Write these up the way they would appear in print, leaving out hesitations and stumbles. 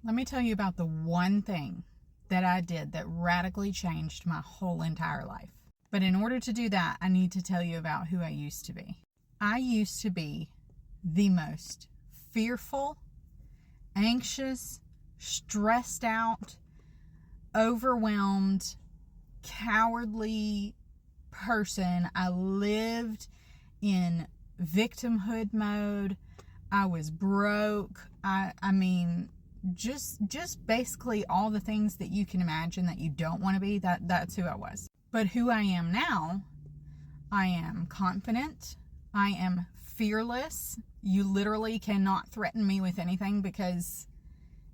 Let me tell you about the one thing that I did that radically changed my whole entire life. But in order to do that, I need to tell you about who I used to be. I used to be the most fearful, anxious, stressed out, overwhelmed, cowardly person. I lived in victimhood mode. I was broke. I mean, just basically all the things that you can imagine that you don't want to be. That's who I was. But who I am now, I am confident. I am fearless. You literally cannot threaten me with anything, because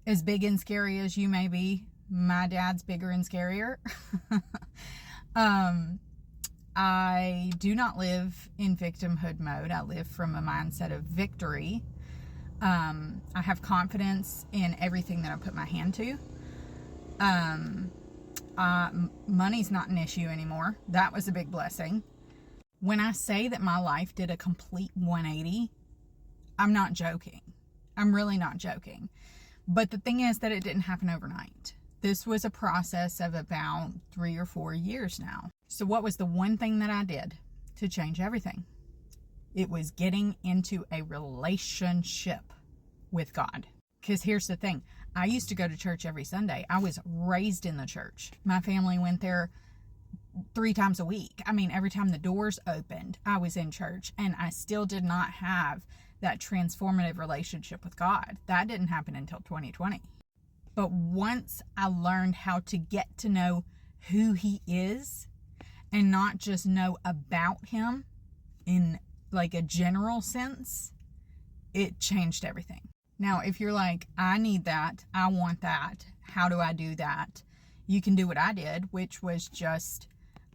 as big and scary as you may be, my dad's bigger and scarier. I do not live in victimhood mode. I live from a mindset of victory. I have confidence in everything that I put my hand to. Money's not an issue anymore. That was a big blessing. When I say that my life did a complete 180, I'm not joking. I'm really not joking. But the thing is that it didn't happen overnight. This was a process of about 3 or 4 years now. So what was the one thing that I did to change everything? It was getting into a relationship with God. Because here's the thing. I used to go to church every Sunday. I was raised in the church. My family went there 3 times a week. I mean, every time the doors opened, I was in church. And I still did not have that transformative relationship with God. That didn't happen until 2020. But once I learned how to get to know who He is and not just know about Him in like a general sense, it changed everything. Now, if you're like, I need that, I want that, how do I do that? You can do what I did, which was just,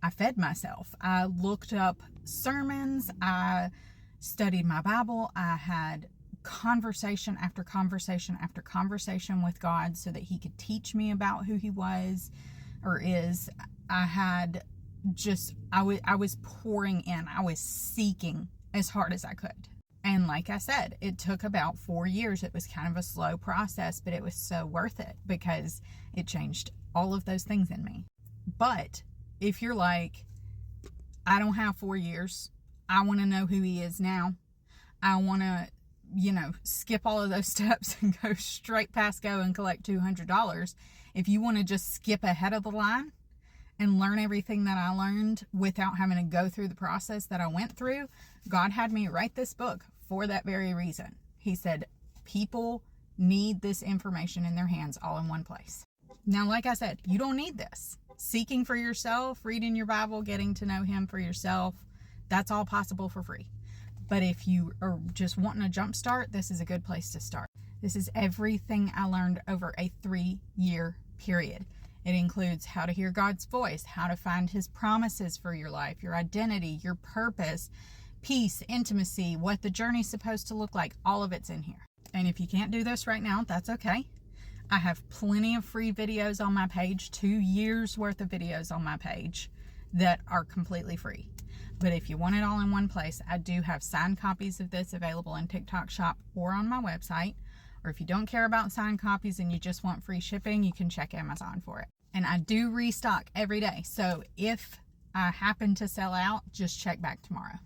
I fed myself. I looked up sermons, I studied my Bible, I had conversation after conversation after conversation with God so that He could teach me about who He was or is. I was pouring in. I was seeking as hard as I could. And like I said, it took about 4 years. It was kind of a slow process, but it was so worth it because it changed all of those things in me. But if you're like, I don't have 4 years, I want to know who He is now. I want to, skip all of those steps and go straight past go and collect $200. If you want to just skip ahead of the line and learn everything that I learned without having to go through the process that I went through, God had me write this book for that very reason. He said, people need this information in their hands all in one place. Now, like I said, you don't need this. Seeking for yourself, reading your Bible, getting to know Him for yourself, that's all possible for free. But if you are just wanting a jump start, this is a good place to start. This is everything I learned over a 3-year period. It includes how to hear God's voice, how to find His promises for your life, your identity, your purpose, peace, intimacy, what the journey's supposed to look like. All of it's in here. And if you can't do this right now, that's okay. I have plenty of free videos on my page, 2 years worth of videos on my page that are completely free. But if you want it all in one place, I do have signed copies of this available in TikTok Shop or on my website. Or if you don't care about signed copies and you just want free shipping, you can check Amazon for it. And I do restock every day. So if I happen to sell out, just check back tomorrow.